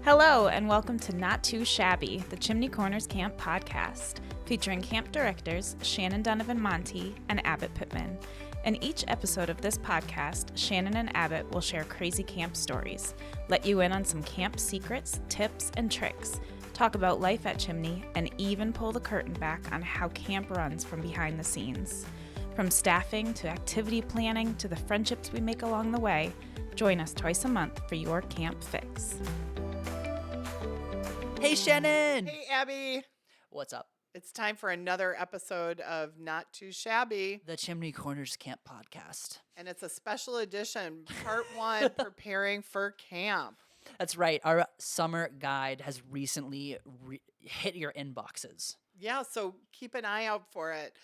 Hello, and welcome to Not Too Shabby, the Chimney Corners Camp podcast, featuring camp directors Shannon Donovan Monty and Abbott Pittman. In each episode of this podcast, Shannon and Abbott will share crazy camp stories, let you in on some camp secrets, tips, and tricks, talk about life at Chimney, and even pull the curtain back on how camp runs from behind the scenes. From staffing to activity planning to the friendships we make along the way, join us twice a month for your camp fix. Hey, Shannon! Hey, Abby. What's up? It's time for another episode of Not Too Shabby. The Chimney Corners Camp podcast. And it's a special edition, part one, preparing for camp. That's right. Our summer guide has recently hit your inboxes. Yeah, so keep an eye out for it.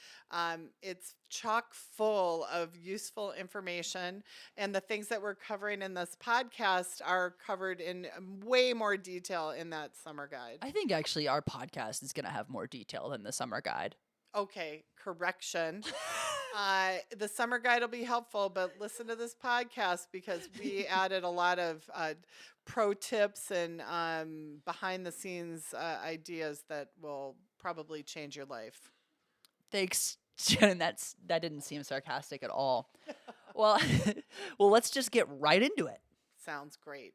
It's chock full of useful information, and the things that we're covering in this podcast are covered in way more detail in that summer guide. I think actually our podcast is going to have more detail than the summer guide. Okay, correction. The summer guide will be helpful, but listen to this podcast because we added a lot of pro tips and behind the scenes ideas that will probably change your life. Thanks, Shannon. That didn't seem sarcastic at all. Well, let's just get right into it. Sounds great.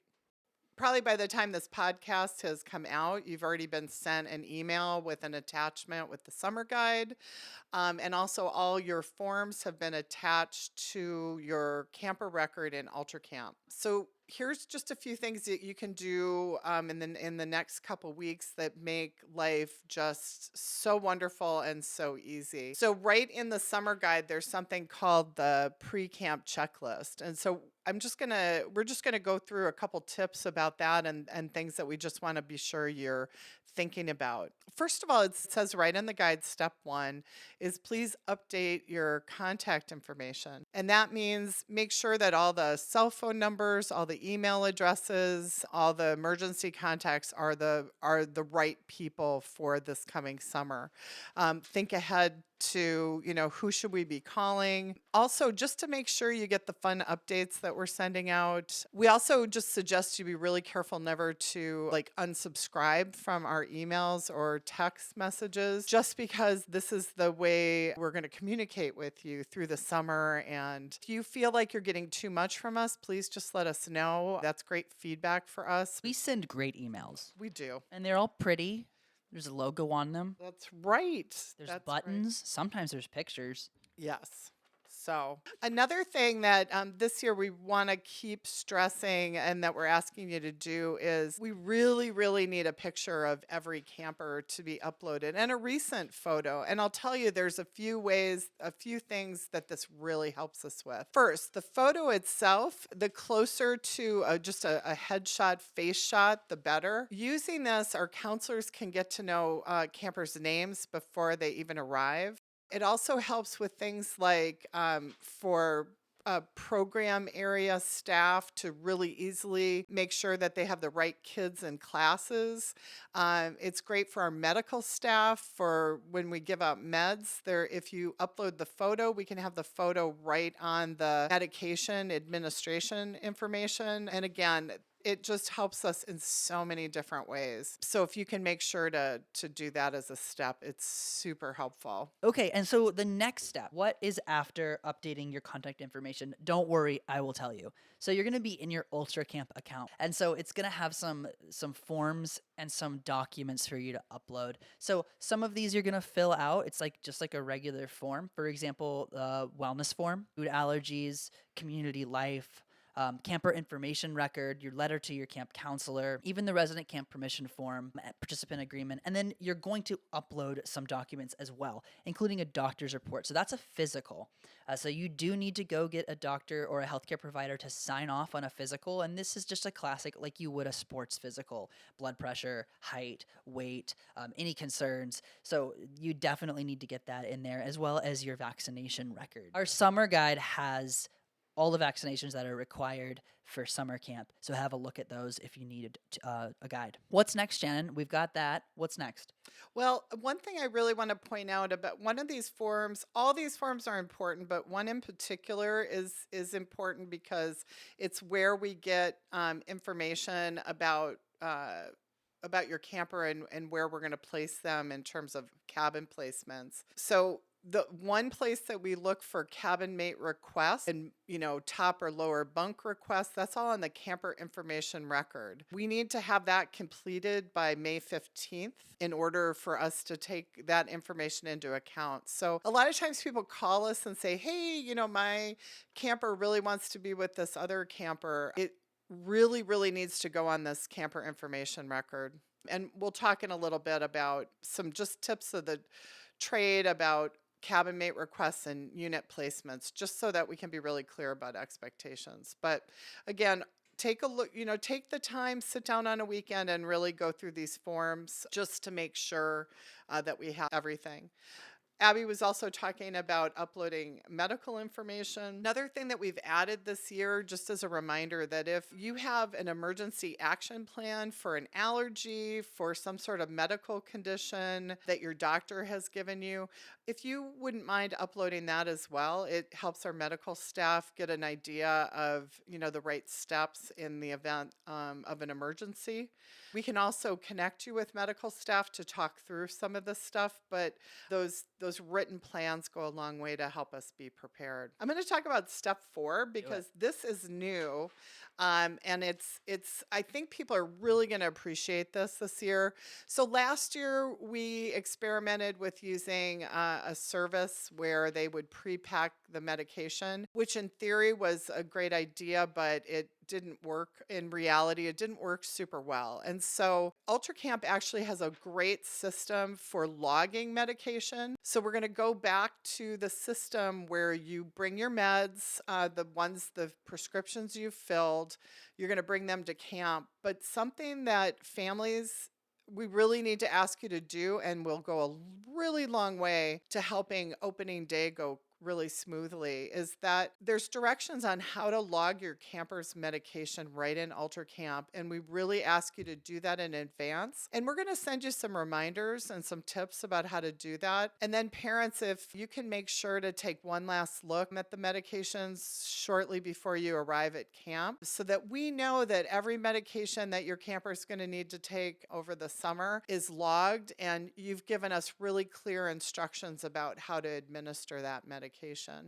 Probably by the time this podcast has come out, you've already been sent an email with an attachment with the summer guide. And also all your forms have been attached to your camper record in UltraCamp. So here's just a few things that you can do in the next couple weeks that make life just so wonderful and so easy. So right in the summer guide, there's something called the pre-camp checklist. And so we're just gonna go through a couple tips about that and things that we just want to be sure you're thinking about. First of all, it says right in the guide, step one is please update your contact information. And that means make sure that all the cell phone numbers, all the email addresses, all the emergency contacts are the right people for this coming summer. Think ahead to, who should we be calling? Also, just to make sure you get the fun updates that we're sending out. We also just suggest you be really careful never to unsubscribe from our emails or text messages, just because this is the way we're going to communicate with you through the summer. And if you feel like you're getting too much from us, please just let us know. That's great feedback for us. We send great emails. We do. And they're all pretty. There's a logo on them. That's right. There's That's buttons. right. Sometimes there's pictures. Yes. So another thing that this year we want to keep stressing and that we're asking you to do is we really, really need a picture of every camper to be uploaded and a recent photo. And I'll tell you, there's a few things that this really helps us with. First, the photo itself, the closer to just a headshot, face shot, the better. Using this, our counselors can get to know campers' names before they even arrive. It also helps with things like for program area staff to really easily make sure that they have the right kids in classes. It's great for our medical staff for when we give out meds. If you upload the photo, we can have the photo right on the medication administration information. And again, it just helps us in so many different ways. So if you can make sure to do that as a step, it's super helpful. Okay, and so the next step, what is after updating your contact information? Don't worry, I will tell you. So you're going to be in your UltraCamp account. And so it's going to have some forms and some documents for you to upload. So some of these you're going to fill out. It's just like a regular form. For example, wellness form, food allergies, community life, camper information record, your letter to your camp counselor, even the resident camp permission form, participant agreement, and then you're going to upload some documents as well, including a doctor's report. So that's a physical. So you do need to go get a doctor or a healthcare provider to sign off on a physical, and this is just a classic like you would a sports physical, blood pressure, height, weight, any concerns. So you definitely need to get that in there, as well as your vaccination record. Our summer guide has all the vaccinations that are required for summer camp. So have a look at those if you need a guide. What's next, Shannon? We've got that. What's next? Well, one thing I really want to point out about one of these forms, all these forms are important, but one in particular is important because it's where we get information about about your camper and where we're going to place them in terms of cabin placements. So the one place that we look for cabin mate requests and, top or lower bunk requests, that's all on the camper information record. We need to have that completed by May 15th in order for us to take that information into account. So a lot of times people call us and say, hey, my camper really wants to be with this other camper. It really, really needs to go on this camper information record. And we'll talk in a little bit about some just tips of the trade about cabin mate requests and unit placements, just so that we can be really clear about expectations. But again, take a look, take the time, sit down on a weekend and really go through these forms just to make sure that we have everything. Abby was also talking about uploading medical information. Another thing that we've added this year, just as a reminder, that if you have an emergency action plan for an allergy, for some sort of medical condition that your doctor has given you, if you wouldn't mind uploading that as well, it helps our medical staff get an idea of, the right steps in the event of an emergency. We can also connect you with medical staff to talk through some of this stuff, but those written plans go a long way to help us be prepared. I'm going to talk about step 4 because this is new. And it's I think people are really going to appreciate this year. So last year we experimented with using a service where they would pre-pack the medication, which in theory was a great idea, but it didn't work in reality. It didn't work super well. And so UltraCamp actually has a great system for logging medication. So we're going to go back to the system where you bring your meds, the prescriptions you've filled, you're going to bring them to camp. But something that families, we really need to ask you to do and will go a really long way to helping opening day go really smoothly, is that there's directions on how to log your camper's medication right in UltraCamp, and we really ask you to do that in advance. And we're going to send you some reminders and some tips about how to do that. And then parents, if you can make sure to take one last look at the medications shortly before you arrive at camp, so that we know that every medication that your camper is going to need to take over the summer is logged, and you've given us really clear instructions about how to administer that medication.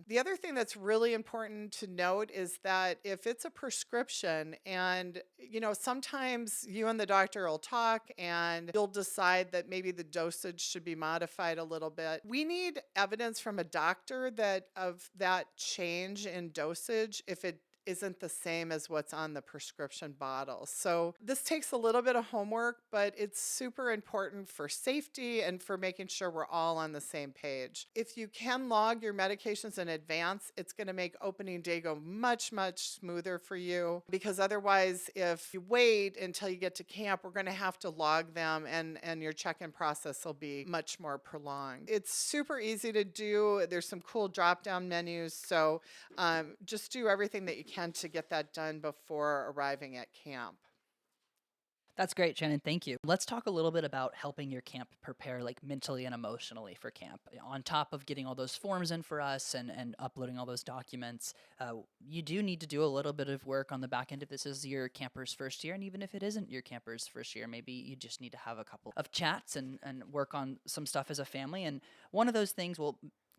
The other thing that's really important to note is that if it's a prescription and, sometimes you and the doctor will talk and you'll decide that maybe the dosage should be modified a little bit. We need evidence from a doctor of that change in dosage if it isn't the same as what's on the prescription bottle. So this takes a little bit of homework, but it's super important for safety and for making sure we're all on the same page. If you can log your medications in advance, it's going to make opening day go much, much smoother for you, because otherwise, if you wait until you get to camp, we're going to have to log them and your check-in process will be much more prolonged. It's super easy to do. There's some cool drop-down menus. So just do everything that you can to get that done before arriving at camp. That's great, Shannon. Thank you. Let's talk a little bit about helping your camp prepare mentally and emotionally for camp. On top of getting all those forms in for us and uploading all those documents, you do need to do a little bit of work on the back end if this is your camper's first year. And even if it isn't your camper's first year, maybe you just need to have a couple of chats and work on some stuff as a family. And one of those things,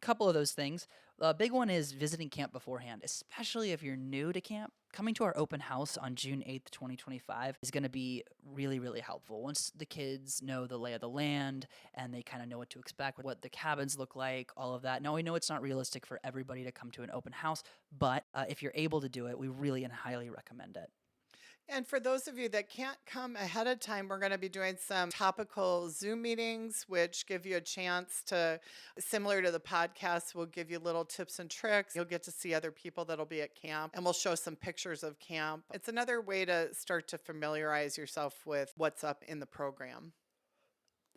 couple of those things. A big one is visiting camp beforehand, especially if you're new to camp. Coming to our open house on June 8th, 2025 is going to be really, really helpful. Once the kids know the lay of the land and they kind of know what to expect, what the cabins look like, all of that. Now, we know it's not realistic for everybody to come to an open house, but if you're able to do it, we really and highly recommend it. And for those of you that can't come ahead of time, we're going to be doing some topical Zoom meetings, which give you a chance to, similar to the podcast, we'll give you little tips and tricks. You'll get to see other people that'll be at camp, and we'll show some pictures of camp. It's another way to start to familiarize yourself with what's up in the program.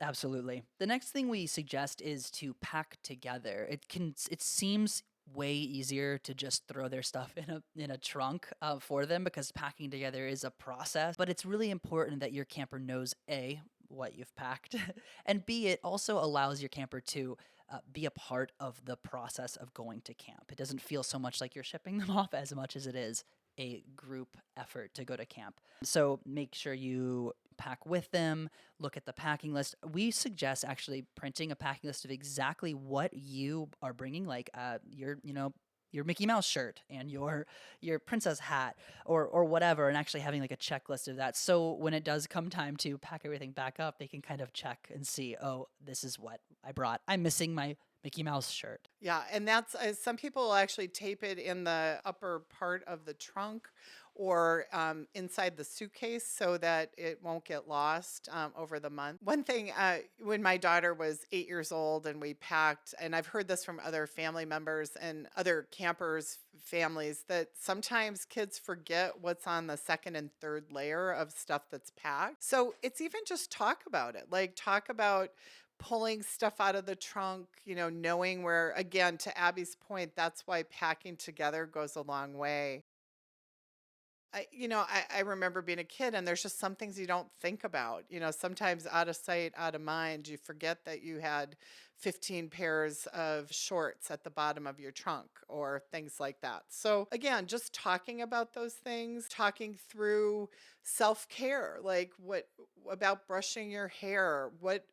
Absolutely. The next thing we suggest is to pack together. It seems way easier to just throw their stuff in a trunk for them, because packing together is a process. But it's really important that your camper knows A, what you've packed, and B, it also allows your camper to be a part of the process of going to camp. It doesn't feel so much like you're shipping them off as much as it is a group effort to go to camp. So make sure you pack with them, look at the packing list. We suggest actually printing a packing list of exactly what you are bringing, like your Mickey Mouse shirt and your princess hat or whatever, and actually having like a checklist of that. So when it does come time to pack everything back up, they can kind of check and see, oh, this is what I brought. I'm missing my Mickey Mouse shirt. Yeah, and that's some people will actually tape it in the upper part of the trunk or inside the suitcase so that it won't get lost over the month. One thing, when my daughter was 8 years old and we packed, and I've heard this from other family members and other campers' families, that sometimes kids forget what's on the second and third layer of stuff that's packed. So it's even just talk about it, like talk about pulling stuff out of the trunk, knowing where, again, to Abby's point, that's why packing together goes a long way. I remember being a kid and there's just some things you don't think about. Sometimes out of sight, out of mind, you forget that you had 15 pairs of shorts at the bottom of your trunk or things like that. So again, just talking about those things, talking through self-care, like what about brushing your hair, what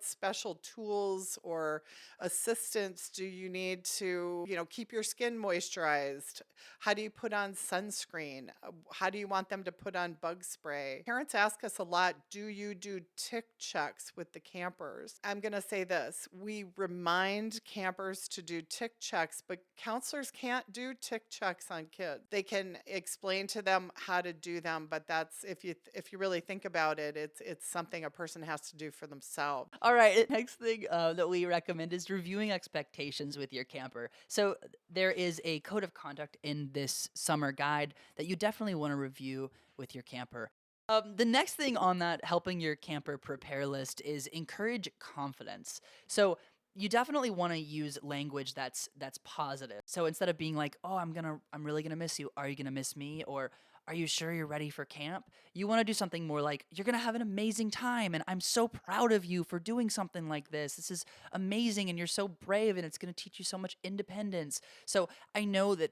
special tools or assistance do you need to, keep your skin moisturized? How do you put on sunscreen? How do you want them to put on bug spray? Parents ask us a lot, do you do tick checks with the campers? I'm going to say this. We remind campers to do tick checks, but counselors can't do tick checks on kids. They can explain to them how to do them, but that's, if you really think about it, it's something a person has to do for themselves. All right, next thing that we recommend is reviewing expectations with your camper. So there is a code of conduct in this summer guide that you definitely want to review with your camper. The next thing on that helping your camper prepare list is encourage confidence. So you definitely want to use language that's positive. So instead of being like, "Oh, I'm really gonna miss you. Are you gonna miss me?" or "Are you sure you're ready for camp?" You want to do something more like, "You're going to have an amazing time and I'm so proud of you for doing something like this. This is amazing and you're so brave and it's going to teach you so much independence." So I know that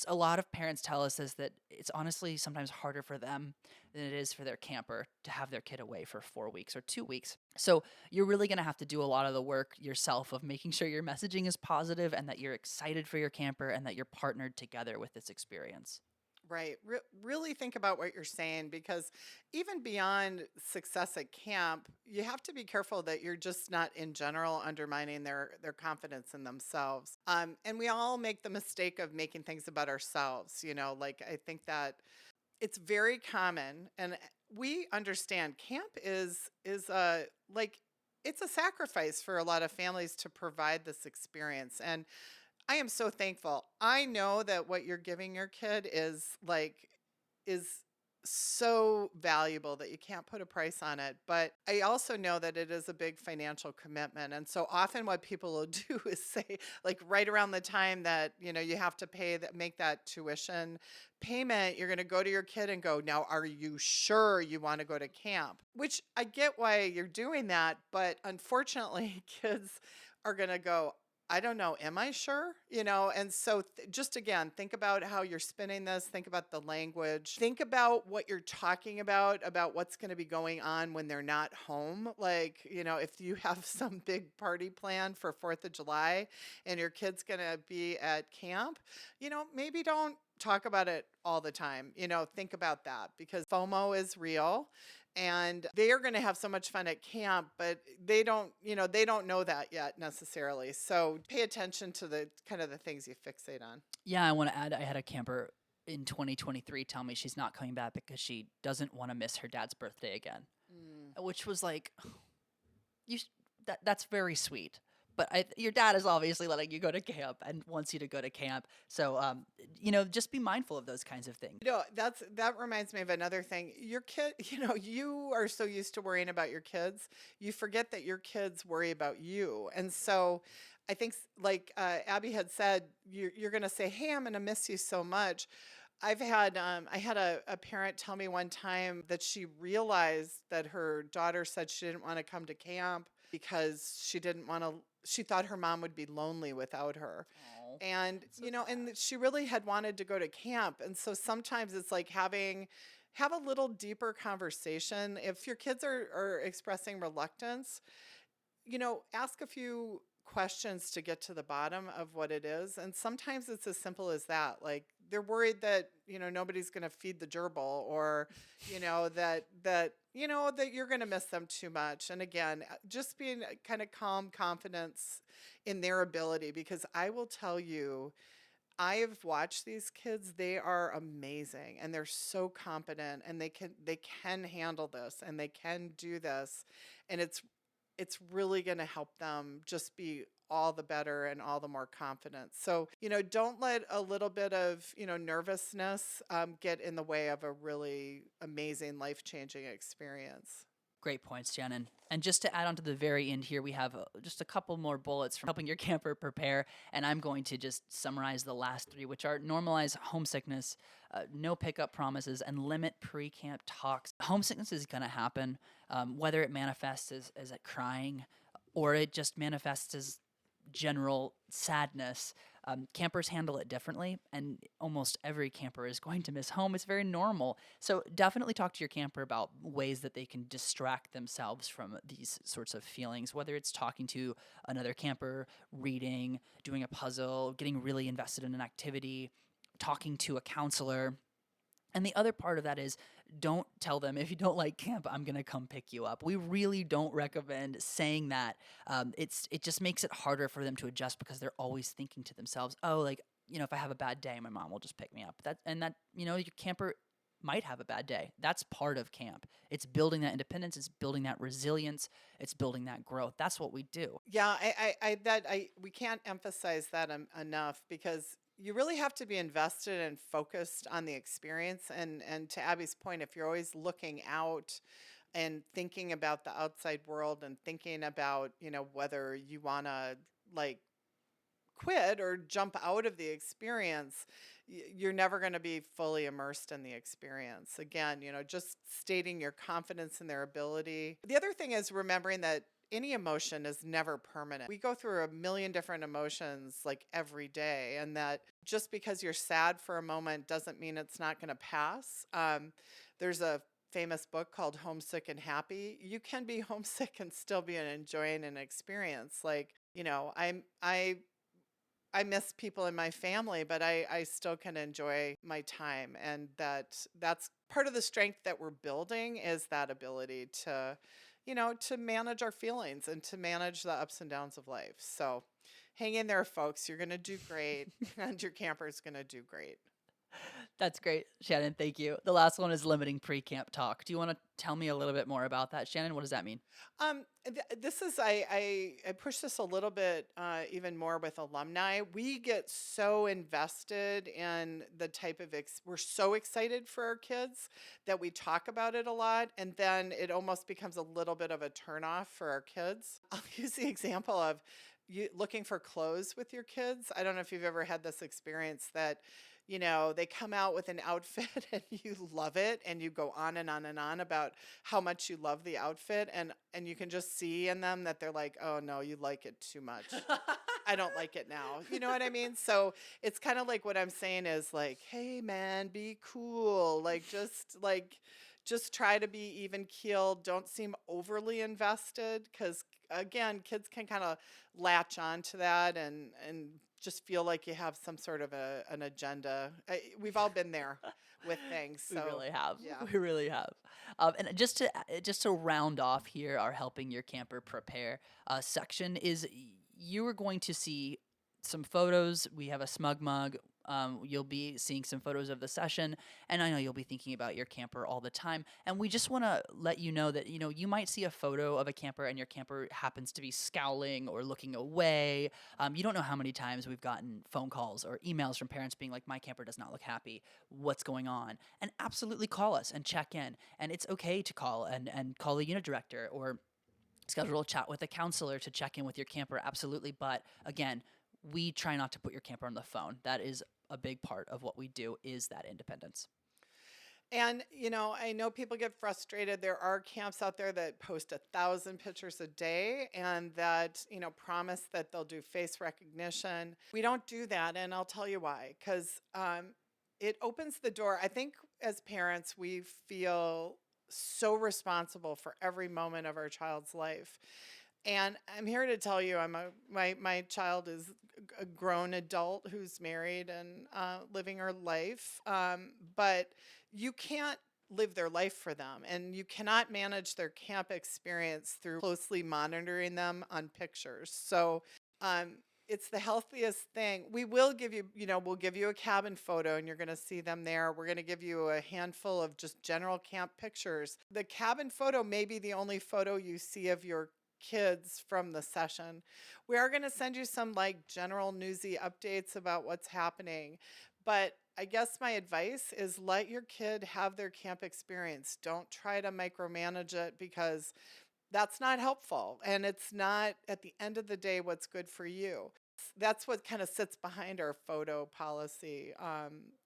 a lot of parents tell us is that it's honestly sometimes harder for them than it is for their camper to have their kid away for 4 weeks or 2 weeks. So you're really going to have to do a lot of the work yourself of making sure your messaging is positive and that you're excited for your camper and that you're partnered together with this experience. Right. Really think about what you're saying, because even beyond success at camp, you have to be careful that you're just not in general undermining their confidence in themselves. And we all make the mistake of making things about ourselves. Like I think that it's very common, and we understand camp is like it's a sacrifice for a lot of families to provide this experience. And I am so thankful. I know that what you're giving your kid is so valuable that you can't put a price on it. But I also know that it is a big financial commitment. And so often what people will do is say, like right around the time that, you have to make that tuition payment, you're going to go to your kid and go, "Now, are you sure you want to go to camp?" Which I get why you're doing that. But unfortunately, kids are going to go, "I don't know. Am I sure?" And so just again, think about how you're spinning this. Think about the language. Think about what you're talking about what's going to be going on when they're not home. Like, if you have some big party planned for 4th of July and your kid's going to be at camp, maybe don't talk about it all the time. Think about that, because FOMO is real. And they are going to have so much fun at camp, but they don't know that yet necessarily. So pay attention to the kind of the things you fixate on. Yeah, I want to add, I had a camper in 2023 tell me she's not coming back because she doesn't want to miss her dad's birthday again, which was like, that's very sweet. But your dad is obviously letting you go to camp and wants you to go to camp. So, just be mindful of those kinds of things. That reminds me of another thing. Your kid, you are so used to worrying about your kids, you forget that your kids worry about you. And so I think, like Abby had said, you're going to say, "Hey, I'm going to miss you so much." I had a parent tell me one time that she realized that her daughter said she didn't want to come to camp because she thought her mom would be lonely without her. And, so and she really had wanted to go to camp. And so sometimes it's like have a little deeper conversation. If your kids are expressing reluctance, ask a few questions to get to the bottom of what it is. And sometimes it's as simple as that. Like they're worried that, nobody's going to feed the gerbil or, that you're going to miss them too much. And again, just being kind of calm confidence in their ability, because I will tell you, I've watched these kids. They are amazing and they're so competent and they can handle this and they can do this. And it's really going to help them just be all the better and all the more confident. So, don't let a little bit of, nervousness get in the way of a really amazing, life-changing experience. Great points, Shannon. And just to add on to the very end here, we have just a couple more bullets from helping your camper prepare. And I'm going to just summarize the last three, which are normalize homesickness, no pickup promises, and limit pre-camp talks. Homesickness is going to happen, whether it manifests as crying or it just manifests as general sadness. Campers handle it differently, and almost every camper is going to miss home. It's very normal. So definitely talk to your camper about ways that they can distract themselves from these sorts of feelings, whether it's talking to another camper, reading, doing a puzzle, getting really invested in an activity, talking to a counselor. And the other part of that is don't tell them, if you don't like camp, I'm going to come pick you up. We really don't recommend saying that. It just makes it harder for them to adjust because they're always thinking to themselves, oh, like, if I have a bad day, my mom will just pick me up. Your camper might have a bad day. That's part of camp. It's building that independence. It's building that resilience. It's building that growth. That's what we do. Yeah, we can't emphasize that enough, because you really have to be invested and focused on the experience. And to Abby's point, if you're always looking out and thinking about the outside world and thinking about, whether you want to like quit or jump out of the experience, you're never going to be fully immersed in the experience. Again, just stating your confidence in their ability. The other thing is remembering that any emotion is never permanent. We go through a million different emotions like every day, and that just because you're sad for a moment doesn't mean it's not going to pass. There's a famous book called Homesick and Happy. You can be homesick and still be enjoying an experience. Like, I miss people in my family, but I still can enjoy my time. And that's part of the strength that we're building, is that ability to, to manage our feelings and to manage the ups and downs of life. So hang in there, folks. You're going to do great and your camper's going to do great. That's great, Shannon. Thank you. The last one is limiting pre-camp talk. Do you want to tell me a little bit more about that, Shannon? What does that mean? This is I push this a little bit even more with alumni. We get so invested in the type of we're so excited for our kids that we talk about it a lot, and then it almost becomes a little bit of a turnoff for our kids. I'll use the example of you looking for clothes with your kids. I don't know if you've ever had this experience that they come out with an outfit and you love it and you go on and on and on about how much you love the outfit, and you can just see in them that they're like, oh no, you like it too much. I don't like it now. You know what I mean? So it's kind of like what I'm saying is like, hey man, be cool. Just try to be even keeled. Don't seem overly invested, because again, kids can kind of latch on to that and just feel like you have some sort of an agenda. We've all been there with things. So, we really have. Yeah. We really have. And just to round off here, our helping your camper prepare section is you are going to see some photos. We have a smug mug. You'll be seeing some photos of the session, and I know you'll be thinking about your camper all the time. And we just want to let you know that, you might see a photo of a camper and your camper happens to be scowling or looking away. You don't know how many times we've gotten phone calls or emails from parents being like, my camper does not look happy. What's going on? And absolutely call us and check in. And it's okay to call and call the unit director or schedule a chat with a counselor to check in with your camper. Absolutely. But again, we try not to put your camper on the phone. That is a big part of what we do, is that independence. And, I know people get frustrated. There are camps out there that post 1,000 pictures a day and that, promise that they'll do face recognition. We don't do that. And I'll tell you why. Because it opens the door. I think as parents, we feel so responsible for every moment of our child's life. And I'm here to tell you, my child is a grown adult who's married and living her life. But you can't live their life for them, and you cannot manage their camp experience through closely monitoring them on pictures. So it's the healthiest thing. We will give you, we'll give you a cabin photo and you're going to see them there. We're going to give you a handful of just general camp pictures. The cabin photo may be the only photo you see of your kids from the session. We are going to send you some like general newsy updates about what's happening. But I guess my advice is let your kid have their camp experience. Don't try to micromanage it because that's not helpful. And it's not, at the end of the day, what's good for you. That's what kind of sits behind our photo policy,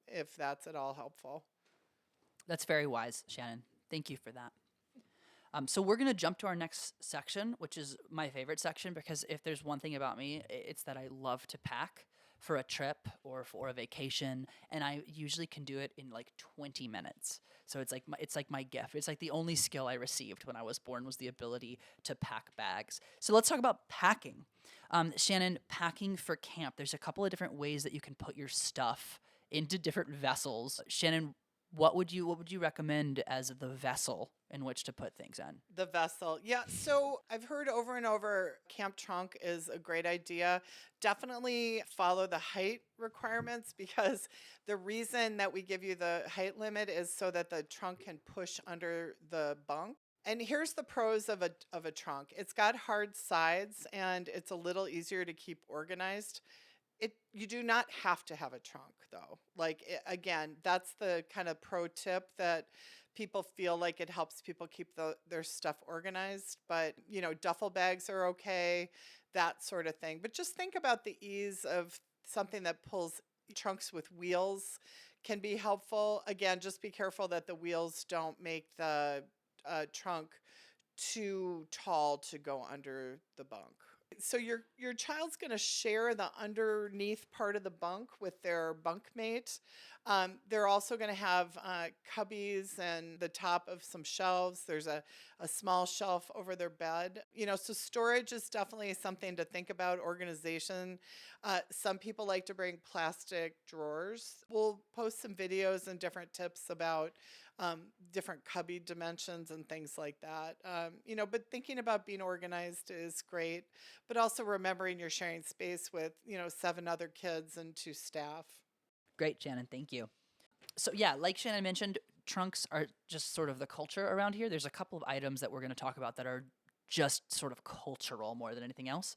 if that's at all helpful. That's very wise, Shannon. Thank you for that. So we're going to jump to our next section, which is my favorite section because if there's one thing about me, it's that I love to pack for a trip or for a vacation, and I usually can do it in like 20 minutes. So it's like my gift. It's like the only skill I received when I was born was the ability to pack bags. So let's talk about packing. Shannon, packing for camp. There's a couple of different ways that you can put your stuff into different vessels. Shannon, what would you recommend as the vessel in which to put things in? The vessel. Yeah. So I've heard over and over camp trunk is a great idea. Definitely follow the height requirements because the reason that we give you the height limit is so that the trunk can push under the bunk. And here's the pros of a trunk. It's got hard sides and it's a little easier to keep organized. You do not have to have a trunk though. Again, that's the kind of pro tip that people feel like it helps people keep their stuff organized. But, duffel bags are okay, that sort of thing. But just think about the ease of something that pulls trunks with wheels can be helpful. Again, just be careful that the wheels don't make the trunk too tall to go under the bunk. So your child's going to share the underneath part of the bunk with their bunkmate. They're also going to have cubbies and the top of some shelves. There's a small shelf over their bed. So storage is definitely something to think about, organization. Some people like to bring plastic drawers. We'll post some videos and different tips about different cubby dimensions and things like that. But thinking about being organized is great, but also remembering you're sharing space with, 7 other kids and 2 staff. Great, Shannon. Thank you. So yeah, like Shannon mentioned, trunks are just sort of the culture around here. There's a couple of items that we're going to talk about that are just sort of cultural more than anything else.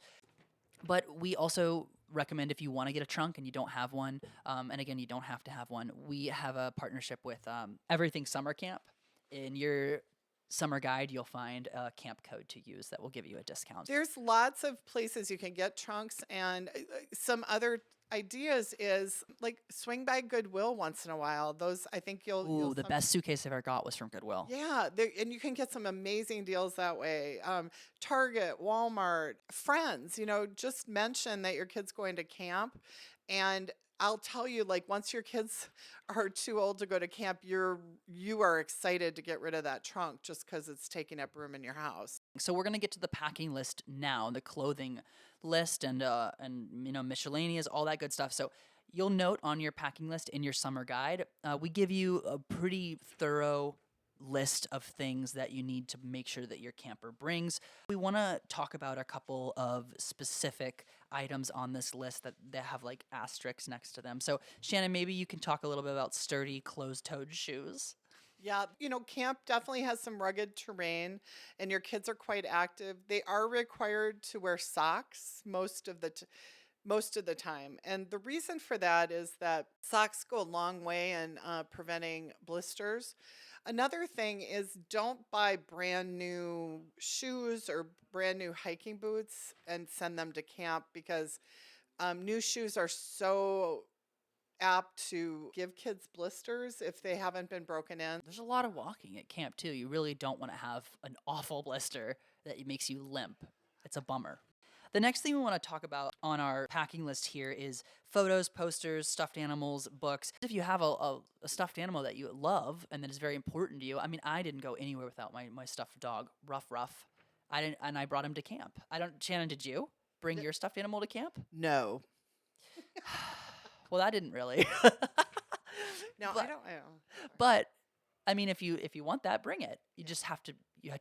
But we also recommend if you want to get a trunk and you don't have one, and again, you don't have to have one, we have a partnership with Everything Summer Camp. In your summer guide, you'll find a camp code to use that will give you a discount. There's lots of places you can get trunks, and some other ideas is like swing by Goodwill once in a while. Those I think you'll the best suitcase I ever got was from Goodwill. Yeah, and you can get some amazing deals that way. Target, Walmart, friends. Just mention that your kid's going to camp, and I'll tell you, like once your kids are too old to go to camp, you are excited to get rid of that trunk just because it's taking up room in your house. So we're gonna get to the packing list now, the clothing list, and miscellaneous, all that good stuff. So you'll note on your packing list in your summer guide, we give you a pretty thorough list of things that you need to make sure that your camper brings. We want to talk about a couple of specific items on this list that have like asterisks next to them. So Shannon, maybe you can talk a little bit about sturdy closed-toed shoes. Yeah, camp definitely has some rugged terrain and your kids are quite active. They are required to wear socks most of the time. And the reason for that is that socks go a long way in preventing blisters. Another thing is don't buy brand new shoes or brand new hiking boots and send them to camp because new shoes are so apt to give kids blisters if they haven't been broken in. There's a lot of walking at camp too. You really don't want to have an awful blister that makes you limp. It's a bummer. The next thing we want to talk about on our packing list here is photos, posters, stuffed animals, books. If you have a stuffed animal that you love and that is very important to you, I mean, I didn't go anywhere without my stuffed dog, Ruff. I didn't, and I brought him to camp. Shannon, did you bring your stuffed animal to camp? No. Well, that didn't really. No, But- I don't know. But I mean, if you want that, bring it. You just have to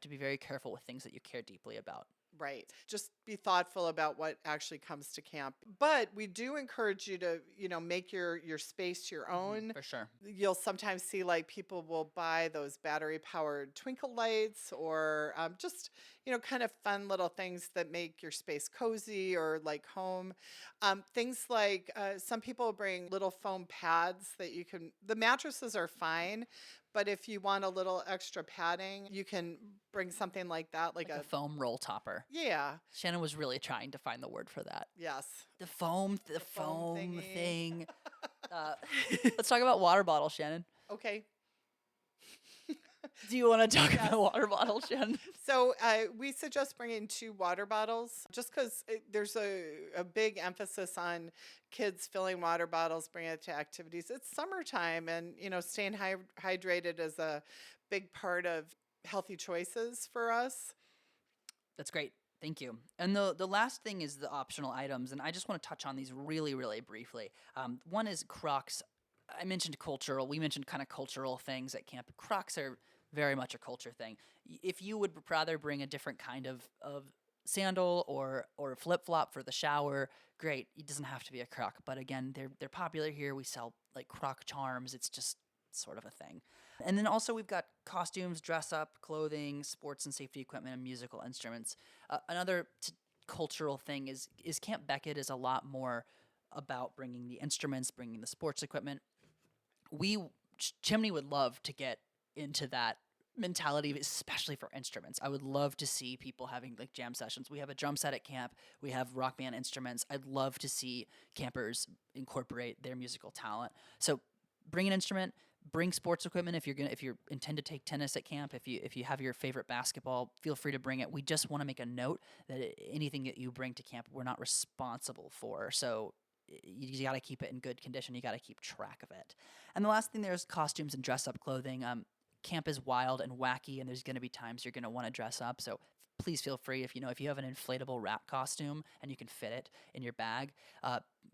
be very careful with things that you care deeply about. Right. Just be thoughtful about what actually comes to camp. But we do encourage you to, make your space your own. For sure. You'll sometimes see like people will buy those battery powered twinkle lights or just, kind of fun little things that make your space cozy or like home. Things like some people bring little foam pads that the mattresses are fine. But if you want a little extra padding, you can bring something like that, like A foam roll topper. yeah, Shannon was really trying to find the word for that. yes. The foam foam thingy. thing. Let's talk about water bottles, Shannon. Okay. Do you want to talk about water bottles, Shannon? So we suggest bringing 2 water bottles just because there's a big emphasis on kids filling water bottles, bringing it to activities. It's summertime and, staying hydrated is a big part of healthy choices for us. That's great. Thank you. And the last thing is the optional items, and I just want to touch on these really, really briefly. One is Crocs. I mentioned cultural. We mentioned kind of cultural things at camp. Crocs are very much a culture thing. If you would rather bring a different kind of sandal or flip flop for the shower, great. It doesn't have to be a Croc, but again, they're popular here. We sell like Croc charms. It's just sort of a thing. And then also we've got costumes, dress up, clothing, sports and safety equipment, and musical instruments. Another cultural thing is Camp Beckett is a lot more about bringing the instruments, bringing the sports equipment. Chimney would love to get into that mentality, especially for instruments. I would love to see people having like jam sessions. We have a drum set at camp. We have rock band instruments. I'd love to see campers incorporate their musical talent. So bring an instrument, bring sports equipment. If you intend to take tennis at camp, if you have your favorite basketball, feel free to bring it. We just want to make a note that anything that you bring to camp, we're not responsible for. So you got to keep it in good condition. You got to keep track of it. And the last thing, there's costumes and dress up clothing. Camp is wild and wacky, and there's going to be times you're going to want to dress up. So please feel free, if you have an inflatable rat costume and you can fit it in your bag,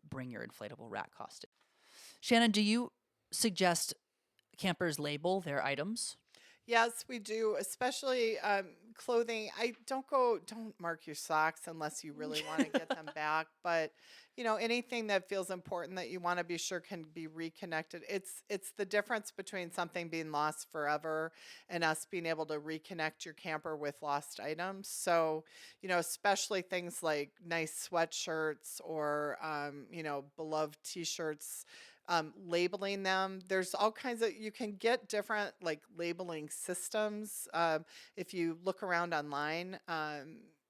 bring your inflatable rat costume. Shannon, do you suggest campers label their items? Yes, we do, especially clothing. Don't mark your socks unless you really want to get them back. But anything that feels important that you want to be sure can be reconnected. It's the difference between something being lost forever and us being able to reconnect your camper with lost items. So especially things like nice sweatshirts or beloved T-shirts. Labeling them. There's all kinds of, you can get different like labeling systems. If you look around online,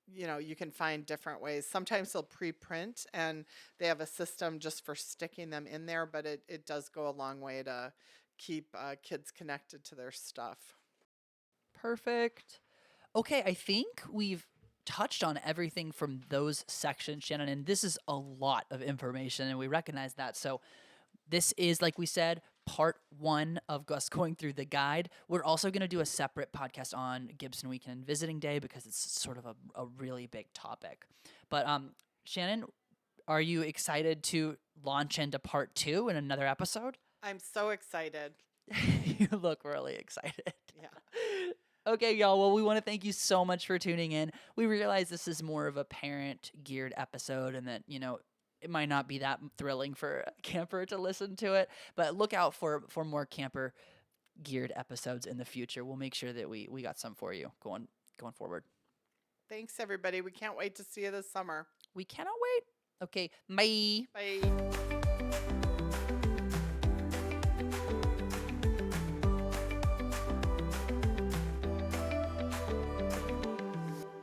you can find different ways. Sometimes they'll pre-print and they have a system just for sticking them in there, but it does go a long way to keep kids connected to their stuff. Perfect. Okay, I think we've touched on everything from those sections, Shannon, and this is a lot of information, and we recognize that. So this is, like we said, part 1 of us going through the guide. We're also going to do a separate podcast on Gibson Weekend and Visiting Day because it's sort of a really big topic. But Shannon, are you excited to launch into part 2 in another episode? I'm so excited. You look really excited. Yeah. Okay, y'all. Well, we want to thank you so much for tuning in. We realize this is more of a parent-geared episode and that, it might not be that thrilling for a camper to listen to it, but look out for more camper geared episodes in the future. We'll make sure that we got some for you going forward. Thanks, everybody. We can't wait to see you this summer. We cannot wait. Okay, bye. Bye.